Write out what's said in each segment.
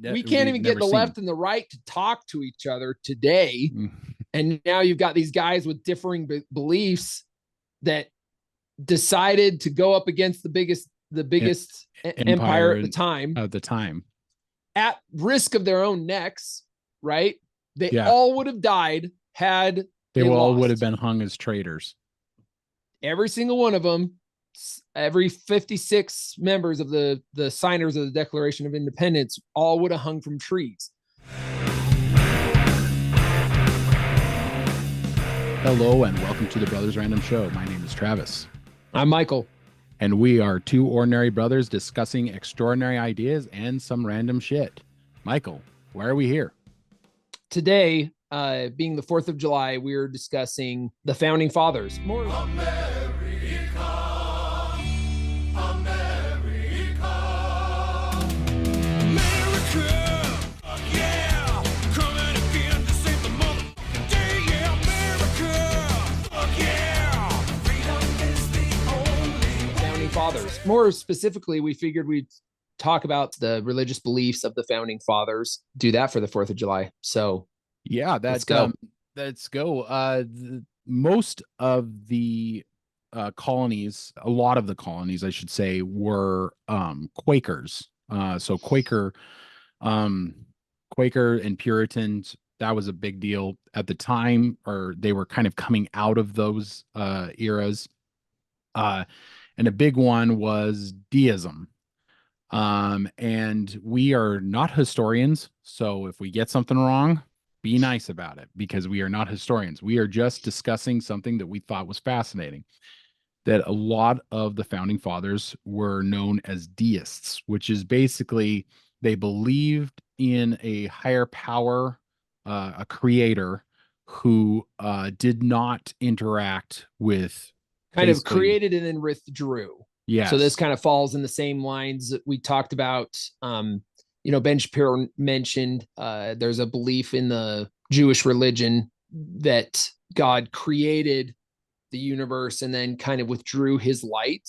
we can't we've even get never the seen. left and the right to talk to each other today. And now you've got these guys with differing beliefs that decided to go up against the biggest empire Empire at the time at the time. at risk of their own necks, right? They Yeah, all would have died had they they all would have lost. been hung as traitors. Every single one of them, every 56 members of the signers of the Declaration of Independence, all would have hung from trees. Hello and welcome to the Brothers Random Show. My name is Travis. I'm Michael. And we are two ordinary brothers discussing extraordinary ideas and some random shit. Michael, why are we here? Today, being the 4th of July, we're discussing the Founding Fathers. More America, America, America, yeah, coming again to save the motherfucking day, yeah, America, yeah, freedom is the only Founding Fathers. More specifically, we figured we'd talk about the religious beliefs of the Founding Fathers. Do that for the 4th of July. So Yeah, let's go. Let's go. Most of the colonies, a lot of the colonies, I should say, were Quakers. So Quaker and Puritans, that was a big deal at the time, or they were kind of coming out of those eras. And a big one was deism. And we are not historians, so if we get something wrong, be nice about it because we are not historians. We are just discussing something that we thought was fascinating. That a lot of the founding fathers were known as deists, which is basically they believed in a higher power, a creator who did not interact with Kind of created and then withdrew. Yes. So this kind of falls in the same lines that we talked about. Ben Shapiro mentioned there's a belief in the Jewish religion that God created the universe and then kind of withdrew his light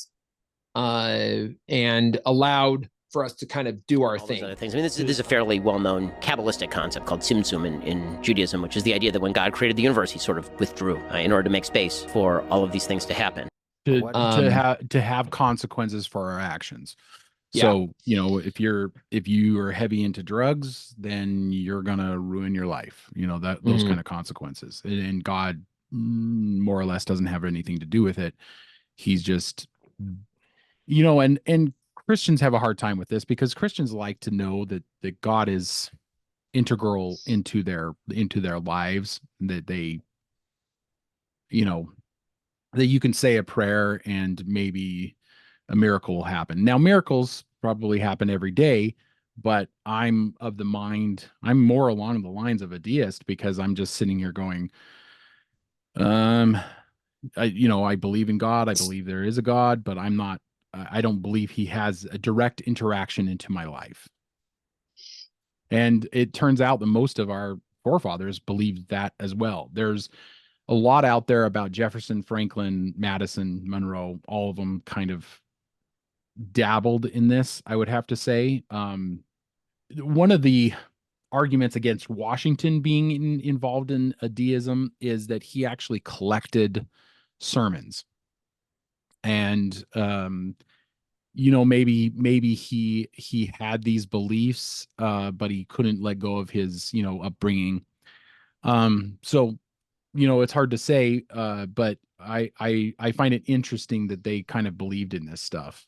and allowed for us to kind of do our thing. Other things. I mean, this is a fairly well-known Kabbalistic concept called Tzimtzum in Judaism, which is the idea that when God created the universe, he sort of withdrew in order to make space for all of these things to happen. To have consequences for our actions. Yeah. So, if you are heavy into drugs, then you're gonna ruin your life. Those kind of consequences. And God more or less doesn't have anything to do with it. He's just, and Christians have a hard time with this because Christians like to know that God is integral into their lives, that they, that you can say a prayer and maybe a miracle will happen. Now, miracles probably happen every day, but I'm more along the lines of a deist because I'm just sitting here going, I believe in God. I believe there is a God, but I don't believe he has a direct interaction into my life. And it turns out that most of our forefathers believed that as well. There's a lot out there about Jefferson, Franklin, Madison, Monroe. All of them kind of dabbled in this, I would have to say. One of the arguments against Washington being involved in a deism is that he actually collected sermons. And maybe he had these beliefs, but he couldn't let go of his upbringing. So it's hard to say, but I find it interesting that they kind of believed in this stuff.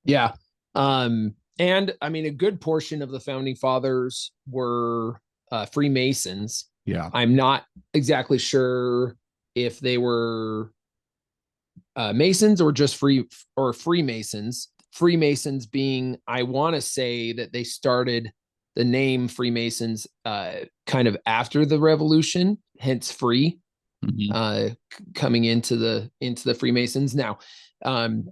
Yeah. And I mean, a good portion of the founding fathers were Freemasons. Yeah. I'm not exactly sure if they were Masons or just Freemasons. Freemasons being, I want to say that they started the name Freemasons kind of after the revolution, hence free, coming into the Freemasons. Now,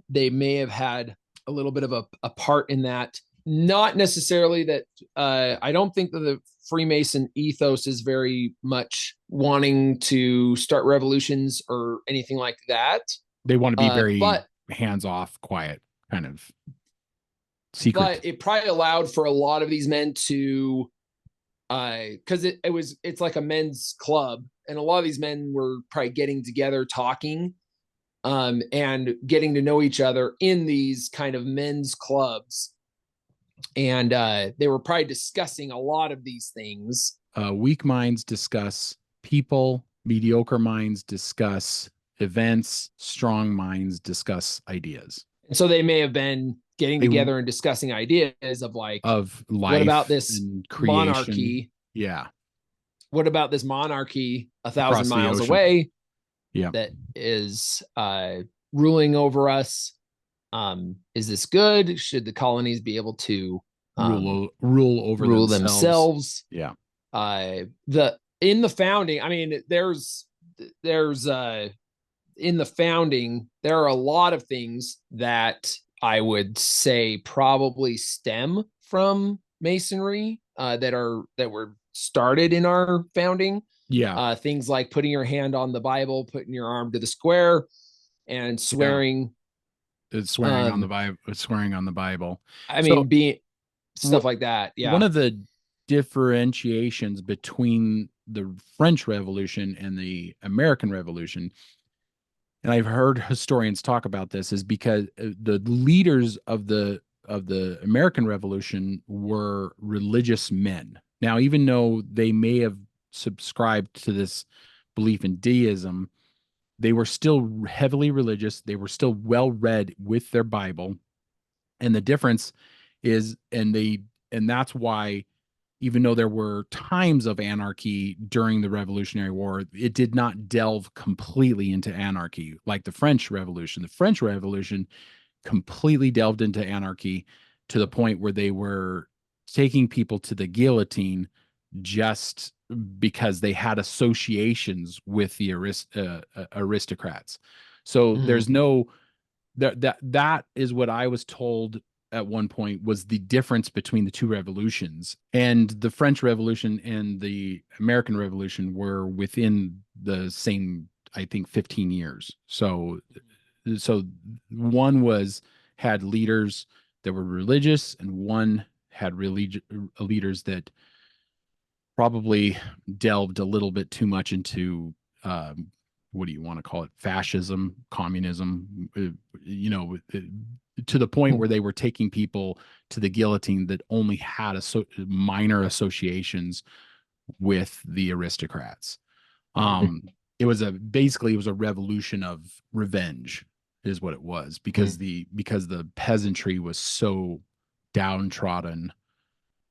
they may have had a little bit of a part in that. Not necessarily that I don't think that the Freemason ethos is very much wanting to start revolutions or anything like that. They want to be very hands-off, quiet kind of. secret. But it probably allowed for a lot of these men to, because it's like a men's club, and a lot of these men were probably getting together, talking, and getting to know each other in these kind of men's clubs, and they were probably discussing a lot of these things. Weak minds discuss people, mediocre minds discuss events, strong minds discuss ideas And so they may have been getting They- together and discussing ideas of like, of life what about this and creation. monarchy? Yeah. What about this monarchy a thousand Across the miles ocean. away Yeah. that is ruling over us? Is this good? Should the colonies be able to rule over rule themselves? themselves? Yeah. In the founding, I mean, there's in the founding, there are a lot of things that I would say probably stem from masonry that were started in our founding. Yeah. Things like putting your hand on the Bible, putting your arm to the square, and swearing. It's swearing on the Bible. Swearing on the Bible. I So- mean, being stuff like that. Yeah. One of the differentiations between the French Revolution and the American Revolution, and I've heard historians talk about this, is because the leaders of the American Revolution were religious men. Now, even though they may have subscribed to this belief in deism, they were still heavily religious. They were still well read with their Bible. And the difference is, and that's why, even though there were times of anarchy during the Revolutionary War, it did not delve completely into anarchy like the French Revolution. The French Revolution completely delved into anarchy to the point where they were taking people to the guillotine just because they had associations with the aristocrats. So there's no that is what I was told at one point was the difference between the two revolutions. And the French Revolution and the American Revolution were within the same, I think, 15 years. So one had leaders that were religious, and one had leaders that probably delved a little bit too much into what do you want to call it? Fascism, communism, to the point where they were taking people to the guillotine that only had minor associations with the aristocrats. It was basically a revolution of revenge, is what it was, because the peasantry was so downtrodden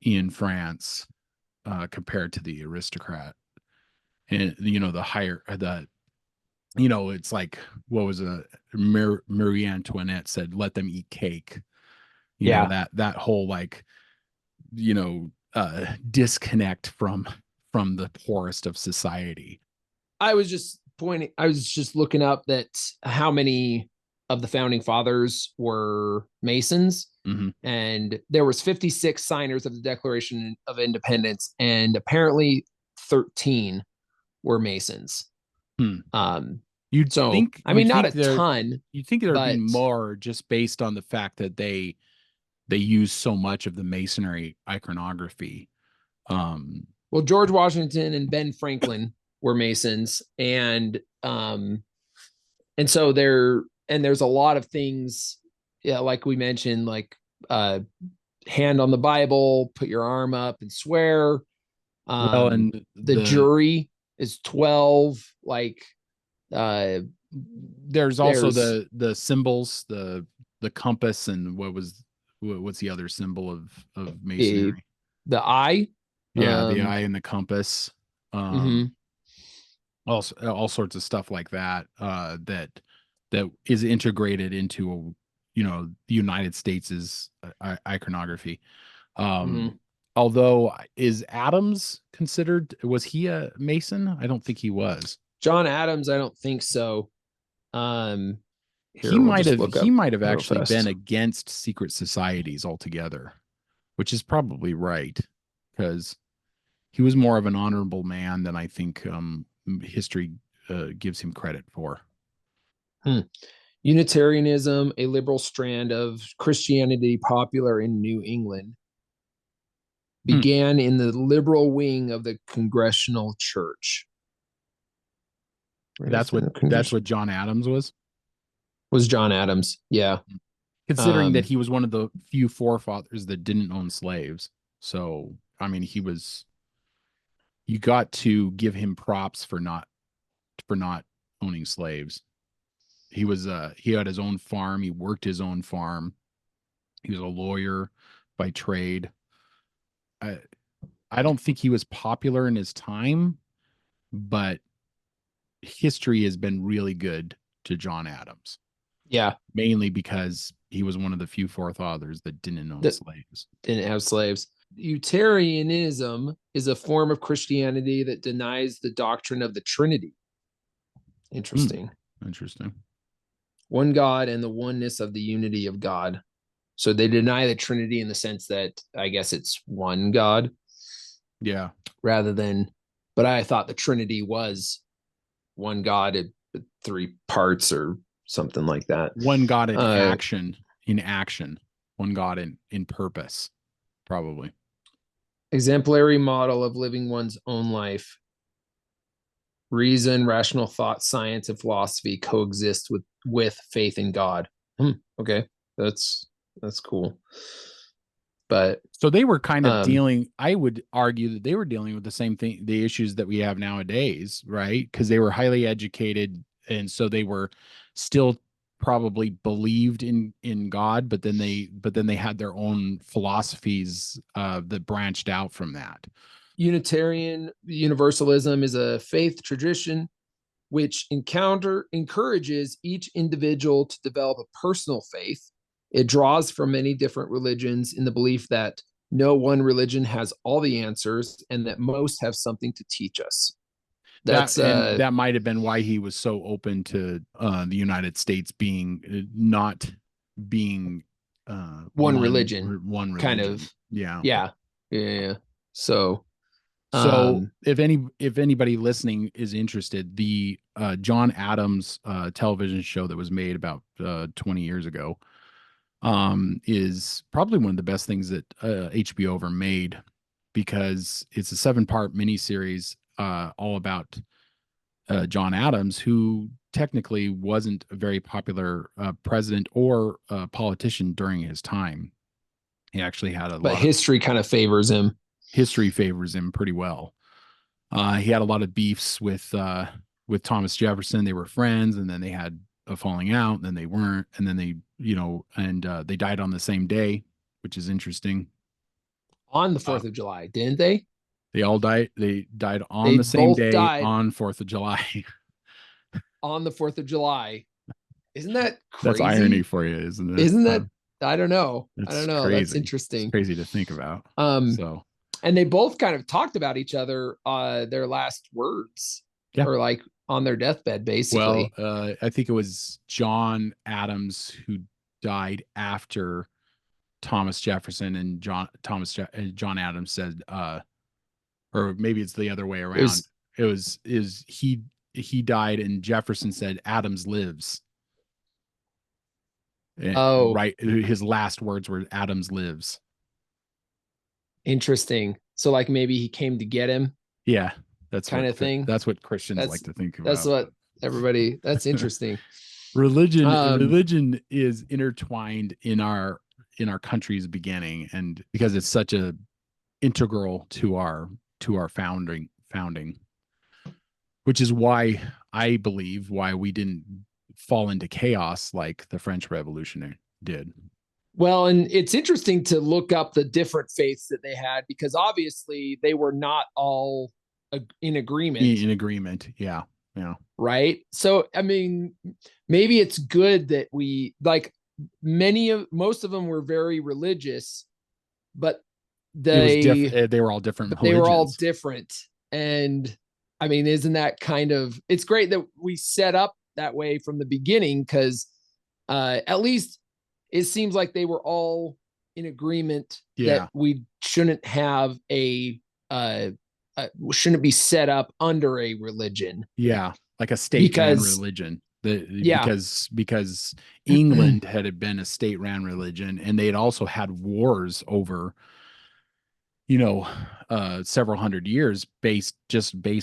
in France compared to the aristocrat, and it's like, what was Marie Antoinette said, let them eat cake. That whole disconnect from the poorest of society. I was just looking up that how many of the founding fathers were Masons. Mm-hmm. And there was 56 signers of the Declaration of Independence, and apparently 13 were Masons. You'd think, I mean, not a ton. You'd think there'd be more, just based on the fact that they use so much of the Masonry iconography. Well, George Washington and Ben Franklin were Masons, and so there's a lot of things, like we mentioned, like hand on the Bible, put your arm up and swear. And the jury is 12. Like there's also the symbols, the compass, and what's the other symbol of Masonry? The eye. Yeah, the eye and the compass. Mm-hmm. All sorts of stuff like that that is integrated into the United States' iconography. Although, is Adams considered, was he a Mason? I don't think he was. John Adams, I don't think so. He might have actually been against secret societies altogether, which is probably right, because he was more of an honorable man than I think history gives him credit for. Unitarianism, a liberal strand of Christianity popular in New England, began in the liberal wing of the Congregational Church. That's what John Adams was John Adams. Yeah. considering that he was one of the few forefathers that didn't own slaves. So, I mean, you got to give him props for not owning slaves. He had his own farm. He worked his own farm. He was a lawyer by trade. I don't think he was popular in his time, but history has been really good to John Adams. Yeah. Mainly because he was one of the few forefathers that didn't own slaves. Didn't have slaves. Unitarianism is a form of Christianity that denies the doctrine of the Trinity. Interesting. Interesting. One God and the oneness of the unity of God. So they deny the Trinity in the sense that I guess it's one God. Yeah. Rather than, but I thought the Trinity was one God at 3 parts or something like that. One God in action. One God in purpose, probably. Exemplary model of living one's own life. Reason, rational thought, science, and philosophy coexist with faith in God. Okay, that's cool. But so they were kind of dealing, I would argue that they were dealing with the same thing, the issues that we have nowadays, right? Because they were highly educated, and so they were still probably believed in God, but then they had their own philosophies that branched out from that. Unitarian Universalism is a faith tradition which encourages each individual to develop a personal faith. It draws from many different religions in the belief that no one religion has all the answers and that most have something to teach us. That might have been why he was so open to the United States not being one religion. Kind of. Yeah. So if anybody listening is interested, the John Adams television show that was made about 20 years ago is probably one of the best things that HBO ever made, because it's a 7-part miniseries all about John Adams, who technically wasn't a very popular president or politician during his time. He actually had but history kind of favors him. History favors him pretty well. He had a lot of beefs with Thomas Jefferson. They were friends, and then they had a falling out, and then they weren't, and then they they died on the same day, which is interesting. On the 4th of July, didn't they? They all died. They died on the same day on 4th of July. On the 4th of July. Isn't that crazy? That's irony for you, isn't it? Isn't that? I don't know. Crazy. That's interesting. It's crazy to think about. And they both kind of talked about each other, their last words, or like on their deathbed, basically. Well, I think it was John Adams who died after Thomas Jefferson, and John Adams said, or maybe it's the other way around. He died, and Jefferson said, "Adams lives." And, right. His last words were, "Adams lives." Interesting. So like maybe he came to get him. Yeah. That's kind of thing. That's what Christians like to think about. That's what everybody, that's interesting. Religion is intertwined in our country's beginning, and because it's such a integral to our founding, which is why I believe why we didn't fall into chaos like the French Revolution did. Well, and it's interesting to look up the different faiths that they had, because obviously they were not all in agreement. Yeah. Right. So, I mean, maybe it's good that we, like, most of them were very religious, but they were all different. They were all different. And I mean, isn't that kind of, it's great that we set up that way from the beginning, because at least it seems like they were all in agreement that we shouldn't have shouldn't be set up under a religion. Yeah. Like a state religion. Yeah. Because England had been a state-run religion, and they had also had wars over, several hundred years based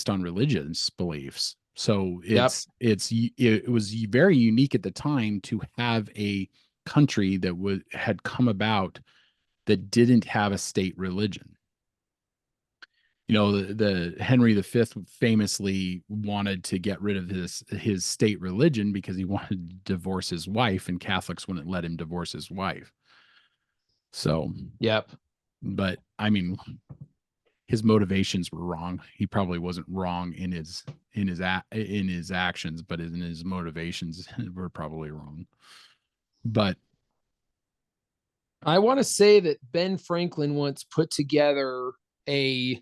on religious beliefs. So Yep. it was very unique at the time to have a country that had come about that didn't have a state religion. The Henry V famously wanted to get rid of his state religion because he wanted to divorce his wife, and Catholics wouldn't let him divorce his wife. So, Yep. but I mean, his motivations were wrong. He probably wasn't wrong in his actions, but in his motivations were probably wrong. But I want to say that Ben Franklin once put together a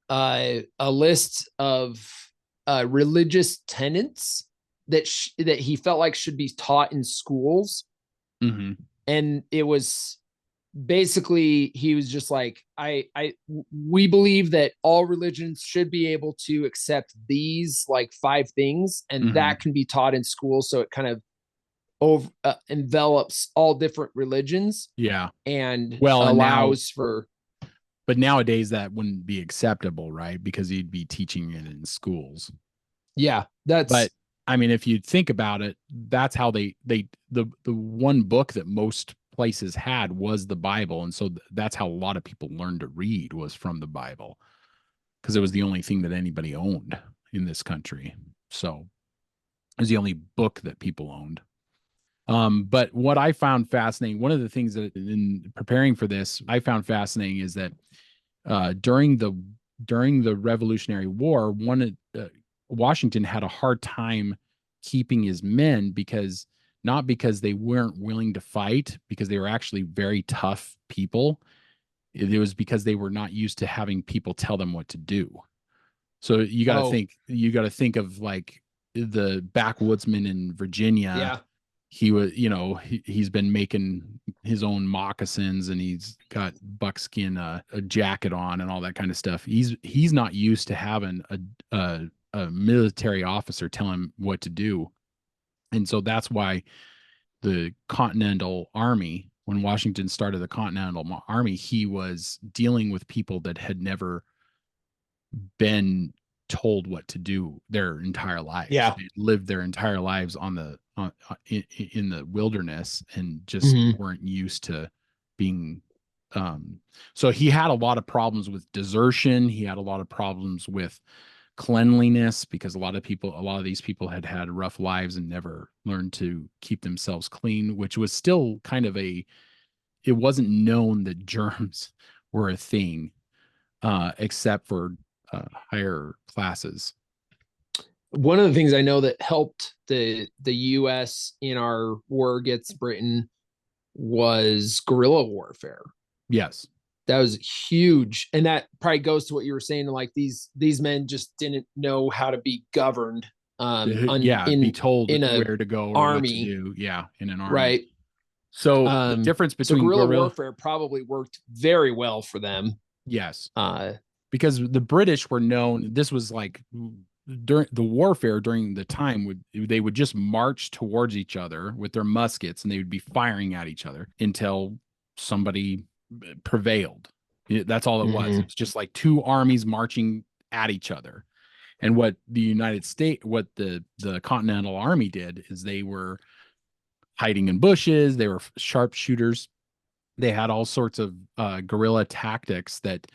a list of religious tenets that he felt like should be taught in schools, mhm. and it was basically he was just like, we believe that all religions should be able to accept these like 5 things, and Mhm. that can be taught in school, so it kind of envelops all different religions Yeah. and Well, and now, allows for but nowadays that wouldn't be acceptable, right? Because he'd be teaching it in schools. yeah, that's But I mean, if you think about it, that's how the one book that most places had was the Bible, and so that's how a lot of people learned to read, was from the Bible, because it was the only thing that anybody owned in this country. So it was the only book that people owned. But what I found fascinating, one of the things that in preparing for this, I found fascinating is that during the Revolutionary War, Washington had a hard time keeping his men, because not because they weren't willing to fight, because they were actually very tough people. It was because they were not used to having people tell them what to do. So oh you got to think of like the backwoodsman in Virginia. yeah. He was, he's been making his own moccasins, and he's got buckskin, a jacket on, and all that kind of stuff. He's not used to having a military officer tell him what to do. And so that's why the Continental Army, when Washington started the Continental Army, he was dealing with people that had never been told what to do their entire lives. Yeah. They lived their entire lives in the wilderness, and just Mhm. weren't used to being. So he had a lot of problems with desertion. He had a lot of problems with cleanliness, because a lot of these people had had rough lives and never learned to keep themselves clean, which was still kind of it wasn't known that germs were a thing, except for higher classes. One of the things I know that helped the U.S. in our war against Britain was guerrilla warfare. Yes. That was huge, and that probably goes to what you were saying. Like these men just didn't know how to be governed. Yeah, be told in a where to go or what to army, do. Yeah, in an army. right? So the difference So between guerrilla guerrilla, warfare probably worked very well for them. yes, Uh, because the British were known. This was like during the warfare during the time, they would just march towards each other with their muskets, and they would be firing at each other until somebody prevailed. That's all it was. It mhm. was just like two armies marching at each other. And what the Continental Army did is they were hiding in bushes. They were sharpshooters. They had all sorts of guerrilla tactics that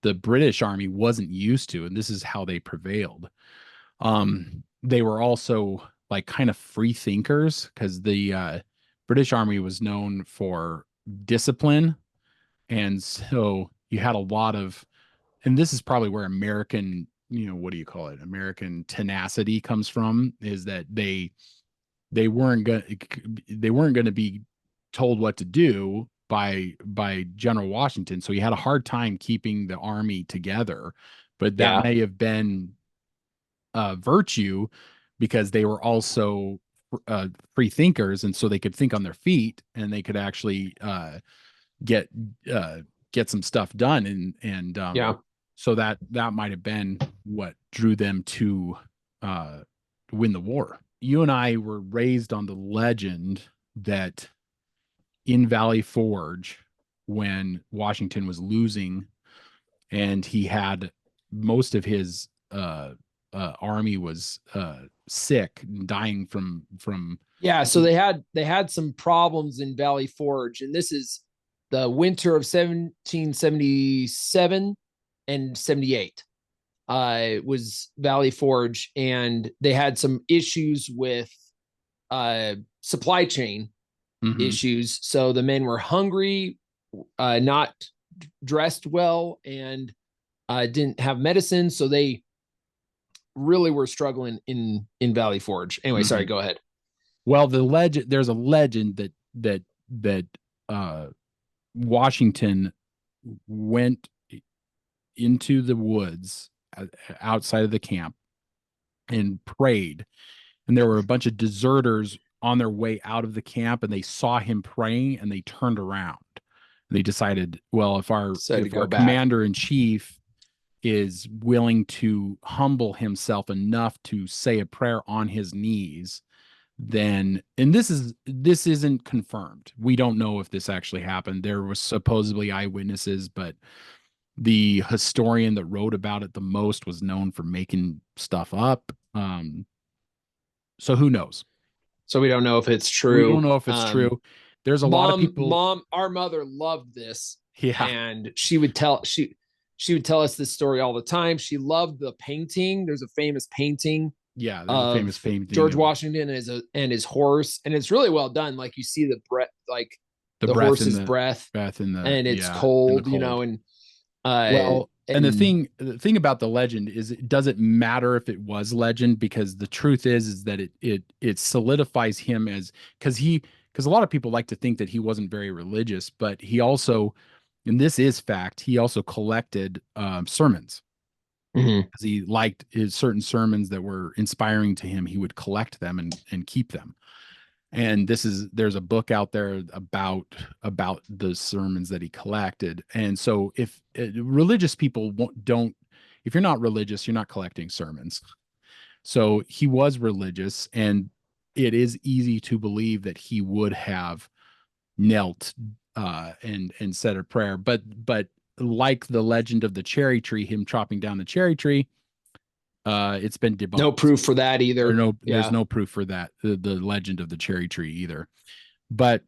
the British Army wasn't used to, and this is how they prevailed. They were also like kind of free thinkers, because the British Army was known for discipline, and so you had a lot of, and this is probably where American, what do you call it? American tenacity comes from, is that they weren't going they weren't going to be told what to do by General Washington. So he had a hard time keeping the army together, but that Yeah, may have been virtue, because they were also free thinkers, and so they could think on their feet, and they could actually get uh, get some stuff done, and yeah. so that might have been what drew them to win the war. you and I were raised on the legend that in Valley Forge, when Washington was losing and he had most of his army was sick and dying from Yeah, so they had some problems in Valley Forge, and this is the winter of 1777 and 78. It was Valley Forge, and they had some issues with supply chain Mhm. issues. So the men were hungry, not dressed well, and didn't have medicine. So they really were struggling in Valley Forge. Anyway, sorry, Mhm. go ahead. Well, there's a legend that uh Washington went into the woods outside of the camp and prayed, and there were a bunch of deserters on their way out of the camp, and they saw him praying and they turned around. They decided, well, if our So to if go our back. commander in chief is willing to humble himself enough to say a prayer on his knees, then, and this isn't confirmed, we don't know if this actually happened. There was supposedly eyewitnesses, but the historian that wrote about it the most was known for making stuff up. So who knows? So we don't know if it's We don't true. know if it's true. There's a lot of people. Our mother loved this, Yeah, and she would tell us this story all the time. She loved the painting. There's a famous painting yeah. There's a famous of painting George of Washington and his horse, and it's really well done. Like you see the breath, like the the breath in horse's the breath, breath in the and it's yeah in the cold, cold. and Well, and the and thing about the legend is it doesn't matter if it was legend, because the truth is that it solidifies him as, because a lot of people like to think that he wasn't very religious, but he also, and this is fact, he also collected sermons, Mhm. because he liked his certain sermons that were inspiring to him. He would collect them and keep them. And there's a book out there about the sermons that he collected. And so if religious people don't, if you're not religious, you're not collecting sermons. So he was religious, and it is easy to believe that he would have knelt and said a prayer. But like the legend of the cherry tree, him chopping down the cherry tree, it's been No debunked. proof for that either. There's Yeah. no proof for that, the legend of the cherry tree either. But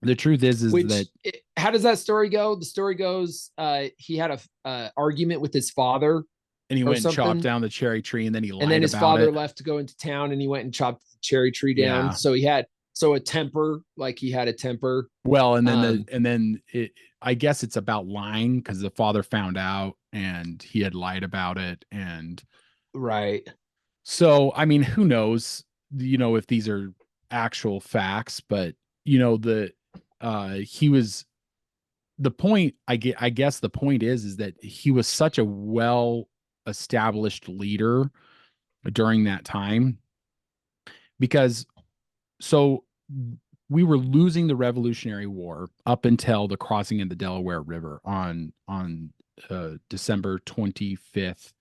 the truth is that, How does that story go? The story goes, he had a argument with his father and he or went and chopped something, down the cherry tree, and then he and then lied his about father it. left to go into town, and he went and chopped the cherry tree down. Yeah. So a temper, like he had a temper. Well, and then Um, I guess it's about lying, because the father found out and he had lied about it. And right. so, I mean, who knows, if these are actual facts, but the he was, the point, I guess the point is that he was such a well established leader during that time, because so we were losing the Revolutionary War up until the crossing of the Delaware River on December 25th,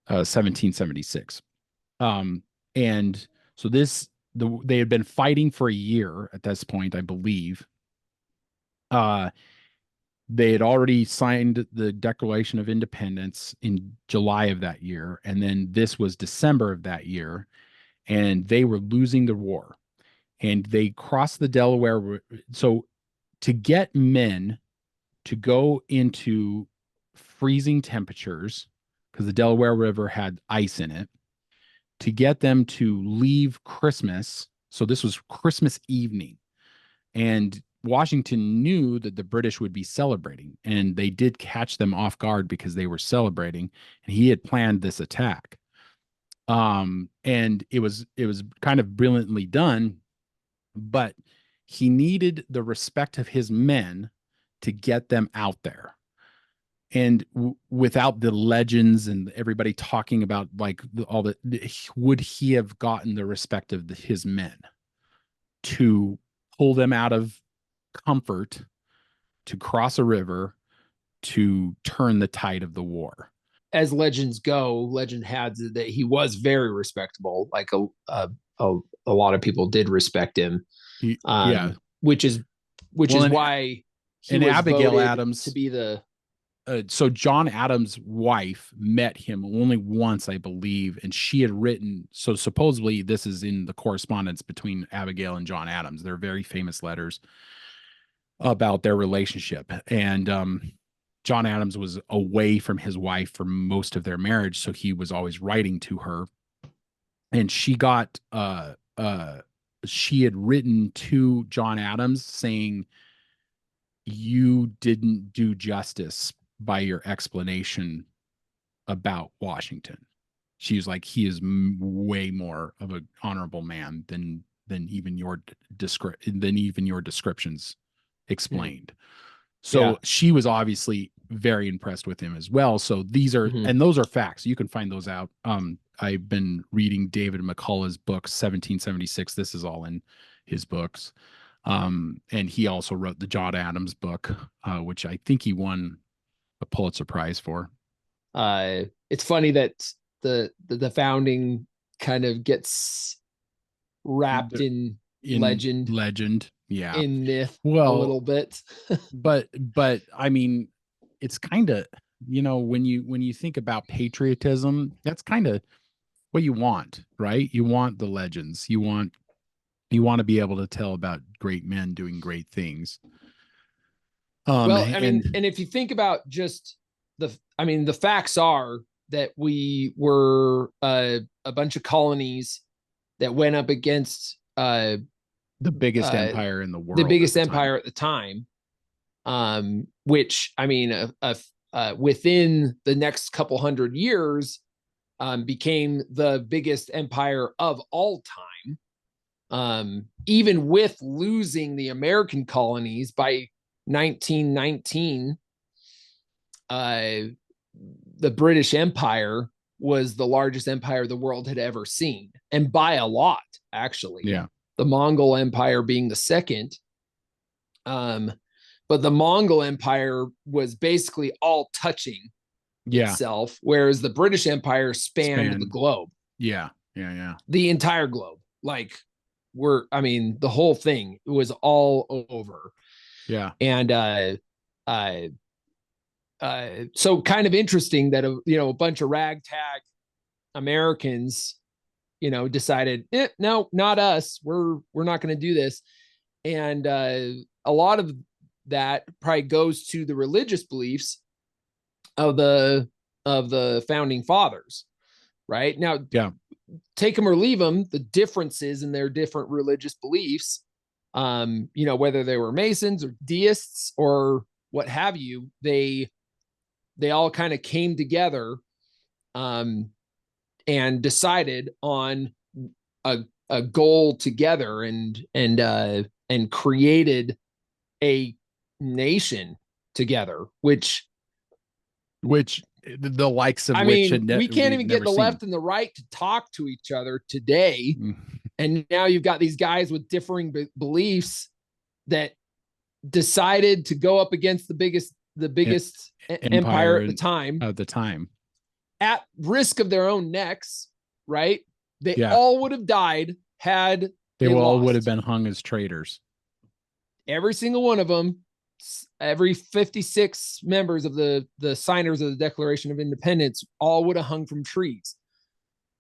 1776. And so they had been fighting for a year at this point, I believe. Uh, they had already signed the Declaration of Independence in July of that year, and then this was December of that year, and they were losing the war. And they crossed the Delaware. So to get men to go into freezing temperatures, because the Delaware River had ice in it, to get them to leave Christmas. So this was Christmas evening. And Washington knew that the British would be celebrating, and they did catch them off guard because they were celebrating, and he had planned this attack. And it was kind of brilliantly done, but he needed the respect of his men to get them out there. And without the legends and everybody talking about like all the, would he have gotten the respect of his men to pull them out of comfort, to cross a river, to turn the tide of the war? as legends go, legend has it that he was very respectable. Like a lot of people did respect him, Yeah. which is Well, why he and was Abigail voted Adams to be the so John Adams' wife met him only once, I believe, and she had written. So supposedly, this is in the correspondence between Abigail and John Adams. They're very famous letters about their relationship, and John Adams was away from his wife for most of their marriage, so he was always writing to her, and she had written to John Adams saying, "You didn't do justice by your explanation about Washington." She was like, he is way more of an honorable man than even your descriptions explained. So Yeah. she was obviously very impressed with him as well. So these are and those are facts. You can find those out. I've been reading David McCullough's book 1776. This is all in his books. And he also wrote the John Adams book, which I think he won a Pulitzer Prize for. It's funny that the founding kind of gets wrapped in legend, yeah, in myth a well, little bit. but I mean, it's kind of, when you think about patriotism, that's kind of what you want, right? You want the legends. You want to be able to tell about great men doing great things. Well, I mean, and if you think about just the facts are that we were a bunch of colonies that went up against the biggest empire in the world, the biggest empire at the time, which, I mean, within the next couple hundred years, became the biggest empire of all time. Even with losing the American colonies by 1919, the British Empire was the largest empire the world had ever seen, and by a lot, actually. Yeah. The Mongol Empire being the second. But the Mongol Empire was basically all touching itself, whereas the British Empire spanned the globe. Yeah. The entire globe. Like, the whole thing was all over. Yeah. And so kind of interesting that a bunch of ragtag Americans, decided, no, not us. We're not going to do this. And a lot of that probably goes to the religious beliefs of the founding fathers, right? Now, take them or leave them, the differences in their different religious beliefs, whether they were Masons or deists or what have you, they all kind of came together and decided on a goal together and created a nation together, which the likes of we can't even get the left and the right to talk to each other today. And now you've got these guys with differing beliefs that decided to go up against the biggest empire at the time at risk of their own necks, right? They all would have died had they all would have been hung as traitors. Every single one of them, every 56 members of the signers of the Declaration of Independence, all would have hung from trees.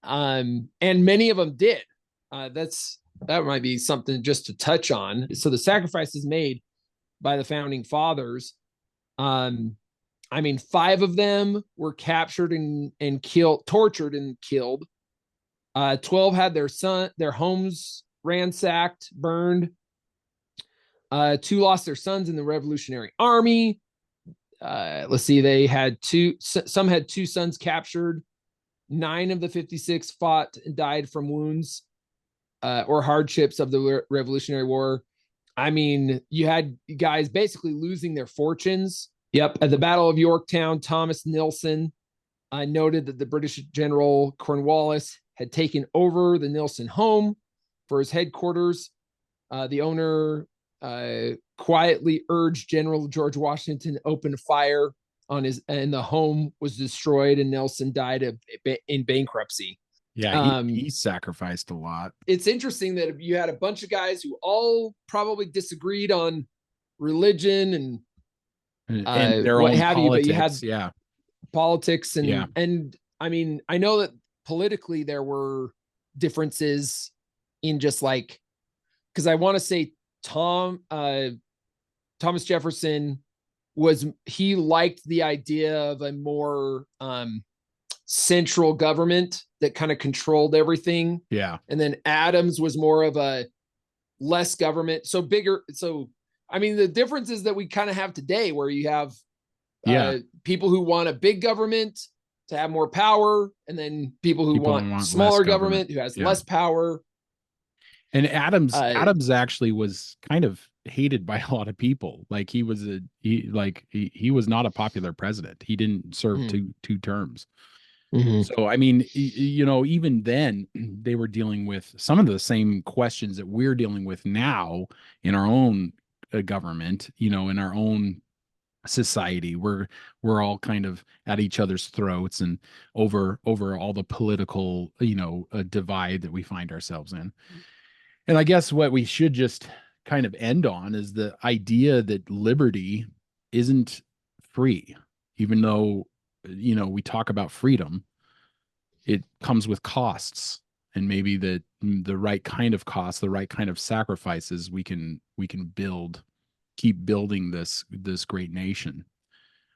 And many of them did. That might be something just to touch on. So the sacrifices made by the founding fathers, 5 of them were captured and killed, tortured and killed. 12 had their homes ransacked, burned. 2 lost their sons in the Revolutionary Army. Let's see, they had some had 2 sons captured. 9 of the 56 fought and died from wounds or hardships of the Revolutionary War. You had guys basically losing their fortunes. Yep. At the Battle of Yorktown, Thomas Nelson noted that the British General Cornwallis had taken over the Nelson home for his headquarters. The owner quietly urged General George Washington to open fire on his, and the home was destroyed, and Nelson died in bankruptcy. Yeah, he sacrificed a lot. It's interesting that you had a bunch of guys who all probably disagreed on religion and their what own have you, but you had politics. politics Yeah. and I mean, I know that politically there were differences in just like, because I want to say Thomas Jefferson he liked the idea of a more central government that kind of controlled everything. Yeah. And then Adams was more of a less government, so bigger. So I mean, the difference is that we kind of have today, where you have people who want a big government to have more power, and then people who want smaller government who has less power. And Adams actually was kind of hated by a lot of people. Like he was not a popular president. He didn't serve two terms. Mm-hmm. So, I mean, even then they were dealing with some of the same questions that we're dealing with now in our own government, in our own society. We're all kind of at each other's throats and over all the political, divide that we find ourselves in. And I guess what we should just kind of end on is the idea that liberty isn't free, even though, we talk about freedom. It comes with costs, and maybe the right kind of costs, the right kind of sacrifices, we can keep building this great nation.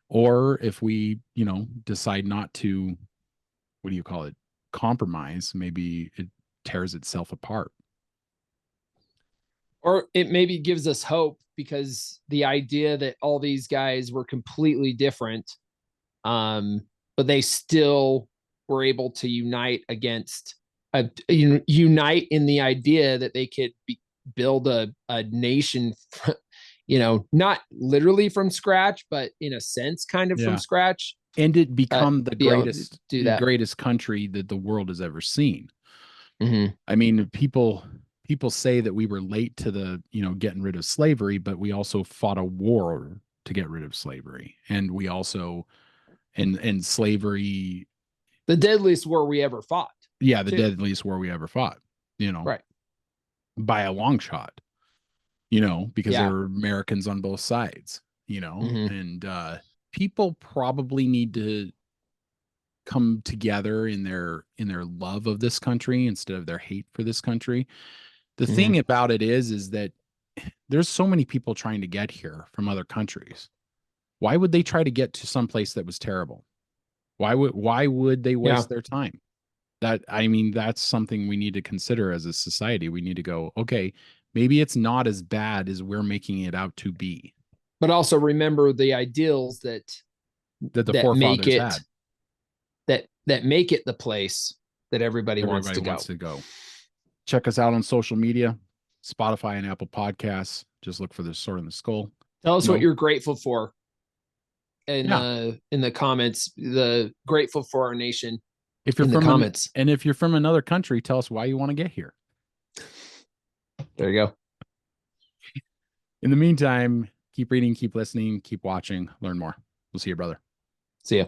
Or if we, decide not to, what do you call it, compromise, maybe it tears itself apart. Or it maybe gives us hope, because the idea that all these guys were completely different, but they still were able to unite unite in the idea that they could build a nation, not literally from scratch, but in a sense, kind of from scratch. And it become the greatest country that the world has ever seen. Mm-hmm. I mean, people say that we were late to the, getting rid of slavery, but we also fought a war to get rid of slavery. And we also, and slavery, the deadliest war we ever fought. Yeah, the deadliest war we ever fought, right, by a long shot, because there were Americans on both sides, mm-hmm. and people probably need to come together in their love of this country instead of their hate for this country. The Mm-hmm. thing about it is that there's so many people trying to get here from other countries. Why would they try to get to some place that was terrible? Why would they waste their time? That's something we need to consider as a society. We need to go, okay, maybe it's not as bad as we're making it out to be. But also remember the ideals that the forefathers had. That make it the place that everybody wants to go. Check us out on social media, Spotify and Apple Podcasts. Just look for the Sword in the Skull. Tell us what you're grateful for. In the comments, the grateful for our nation. If you're from comments, and if you're from another country, tell us why you want to get here. There you go. In the meantime, keep reading, keep listening, keep watching, learn more. We'll see you, brother. See ya.